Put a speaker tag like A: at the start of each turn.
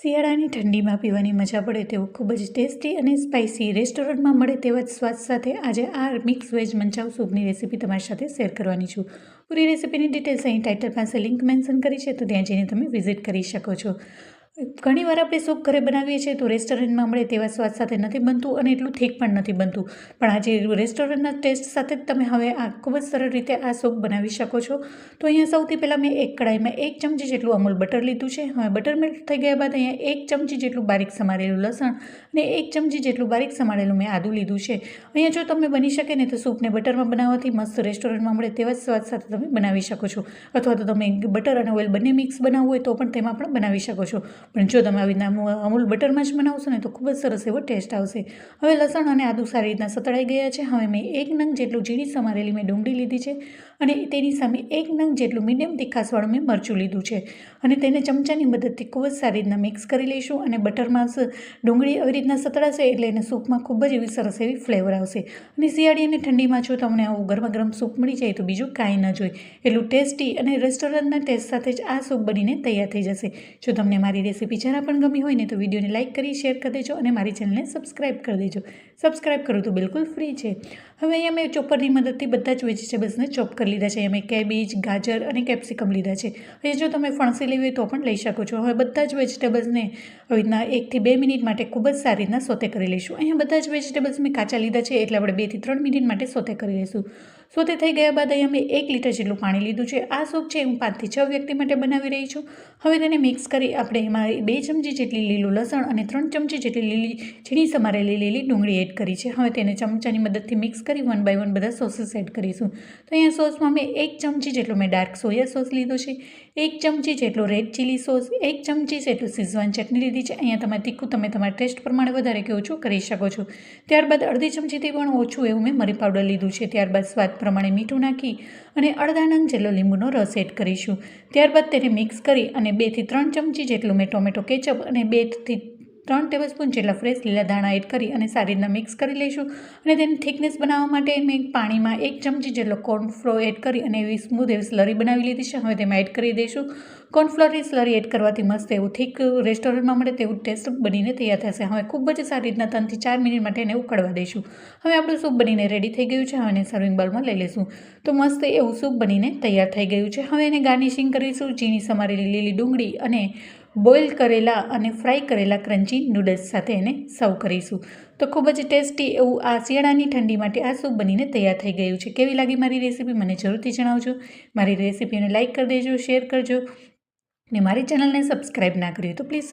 A: શિયાળાની ઠંડીમાં પીવાની મજા પડે તેવું ખૂબ જ ટેસ્ટી અને સ્પાઇસી રેસ્ટોરન્ટમાં મળે તેવા જ સ્વાદ સાથે આજે આ મિક્સ વેજ મંચાવ સૂપની રેસીપી તમારી સાથે શેર કરવાની છું. પૂરી રેસીપીની ડિટેલ્સ અહીં ટાઇટલ પાસે લિંક મેન્શન કરી છે, તો ત્યાં જઈને તમે વિઝિટ કરી શકો છો. ઘણીવાર આપણે સૂપ ઘરે બનાવીએ છીએ તો રેસ્ટોરન્ટમાં મળે તેવા સ્વાદ સાથે નથી બનતું અને એટલું ઠીક પણ નથી બનતું, પણ આજે રેસ્ટોરન્ટના ટેસ્ટ સાથે જ તમે હવે આ ખૂબ જ સરળ રીતે આ સૂપ બનાવી શકો છો. તો અહીંયા સૌથી પહેલાં મેં એક કડાઈમાં 1 ચમચી જેટલું અમૂલ બટર લીધું છે. હવે બટર મેલ્ટ થઈ ગયા બાદ અહીંયા 1 ચમચી જેટલું બારીક સમારેલું લસણ અને 1 ચમચી જેટલું બારીક સમારેલું મેં આદું લીધું છે. અહીંયા જો તમને બની શકે ને તો સૂપને બટરમાં બનાવવાથી મસ્ત રેસ્ટોરન્ટમાં મળે તેવા જ સ્વાદ સાથે તમે બનાવી શકો છો, અથવા તો તમે બટર અને ઓઇલ બંને મિક્સ બનાવવું હોય તો પણ તેમાં પણ બનાવી શકો છો. પણ જો તમે આવી રીતના અમૂલ બટરમાં જ બનાવશો ને તો ખૂબ જ સરસ એવો ટેસ્ટ આવશે. હવે લસણ અને આદું સારી રીતના સતળાઈ ગયા છે. હવે મેં 1 નંગ જેટલું ઝીણી સમારેલી મેં ડુંગળી લીધી છે અને તેની સામે 1 નંગ જેટલું મીડિયમ તીખાસવાળું મેં મરચું લીધું છે અને તેને ચમચાની મદદથી ખૂબ જ સારી રીતના મિક્સ કરી લઈશું. અને બટરમાં ડુંગળી આવી રીતના સતળાશે એટલે એને સૂપમાં ખૂબ જ એવી સરસ એવી ફ્લેવર આવશે. અને શિયાળી અને ઠંડીમાં જો તમને આવું ગરમા ગરમ સૂપ મળી જાય તો બીજું કાંઈ ન જોઈએ, એટલું ટેસ્ટી અને રેસ્ટોરન્ટના ટેસ્ટ સાથે જ આ સૂપ બનીને તૈયાર થઈ જશે. જો તમને મારી રેસીપી જરા પણ ગમી હોય ને તો વિડીયોને લાઇક કરી શેર કરી દેજો અને મારી ચેનલને સબસ્ક્રાઈબ કરી દેજો. સબસ્ક્રાઈબ કરવું તો બિલકુલ ફ્રી છે. હવે અહીંયા મેં ચોપરની મદદથી બધા જ વેજીટેબલ્સને ચોપ કરી લીધા છે. અહીંયા મેં કેબેજ, ગાજર અને કેપ્સિકમ લીધા છે. અહીંયા જો તમે ફણસી લેવી હોય તો પણ લઈ શકો છો. હવે બધા જ વેજીટેબલ્સને આવી રીતના 1 થી 2 મિનિટ માટે ખૂબ જ સારી રીતના સોતે કરી લઈશું. અહીંયા બધા જ વેજીટેબલ્સ મેં કાચા લીધા છે એટલે આપણે 2 થી 3 મિનિટ માટે સોતે કરી લઈશું. સોતે થઈ ગયા બાદ અહીંયા મેં 1 લીટર જેટલું પાણી લીધું છે. આ સૂપ છે હું 5 થી 6 વ્યક્તિ માટે બનાવી રહી છું. હવે તેને મિક્સ કરી આપણે એમાં 2 ચમચી જેટલી લીલું લસણ અને 3 ચમચી જેટલી ઝીણી સમારેલી લીલી ડુંગળી એડ કરી છે. હવે તેને ચમચાની મદદથી મિક્સ કરી 1 બાય 1 બધા સોસીસ એડ કરીશું. તો અહીંયા સોસમાં મેં 1 ચમચી જેટલો મેં ડાર્ક સોયા સોસ લીધો છે, 1 ચમચી જેટલો રેડ ચીલી સોસ, 1 ચમચી જેટલું શેઝવાન ચટણી લીધી છે. અહીંયા તમારે તીખું તમે તમારા ટેસ્ટ પ્રમાણે વધારે કે ઓછું કરી શકો છો. ત્યારબાદ અડધી ચમચીથી પણ ઓછું એવું મેં મરી પાવડર લીધું છે. ત્યારબાદ સ્વાદ પ્રમાણે મીઠું નાખી અને અડધા નંગ જેટલો લીંબુનો રસ એડ કરીશું. ત્યારબાદ તેને મિક્સ કરી અને 2 થી 3 ચમચી જેટલું મેં ટોમેટો કેચઅપ અને 2 થી 3 ટેબલસ્પૂન જેટલા ફ્રેશ લીલા ધાણા એડ કરી અને સારી રીતના મિક્સ કરી લઈશું. અને તેની થિકનેસ બનાવવા માટે મેં પાણીમાં 1 ચમચી જેટલો કોર્નફ્લોર એડ કરી અને એવી સ્મૂધ એવી સ્લરી બનાવી લીધી છે. હવે તેમાં એડ કરી દઈશું. કોર્નફ્લોરની સ્લરી એડ કરવાથી મસ્ત એવું થીક રેસ્ટોરન્ટમાં મળે તેવું ટેસ્ટ બનીને તૈયાર થશે. હવે ખૂબ જ સારી રીતના 3 થી 4 મિનિટ માટે એને ઉકળવા દઈશું. હવે આપણું સૂપ બનીને રેડી થઈ ગયું છે. હવે એને સર્વિંગ બાઉલમાં લઈ લઈશું. તો મસ્ત એવું સૂપ બનીને તૈયાર થઈ ગયું છે. હવે એને ગાર્નિશિંગ કરીશું ઝીણી સમારેલી લીલી ડુંગળી અને બોઇલ કરેલા અને ફ્રાય કરેલા ક્રન્ચી નૂડલ્સ સાથે એને સર્વ કરીશું. તો ખૂબ જ ટેસ્ટી એવું આ શિયાળાની ઠંડી માટે આ સૂપ બનીને તૈયાર થઈ ગયું છે. કેવી લાગી મારી રેસીપી મને જરૂરથી જણાવજો. મારી રેસીપીને લાઇક કરી દેજો, શેર કરજો અને મારી ચેનલને સબસ્ક્રાઈબ ના કરી તો પ્લીઝ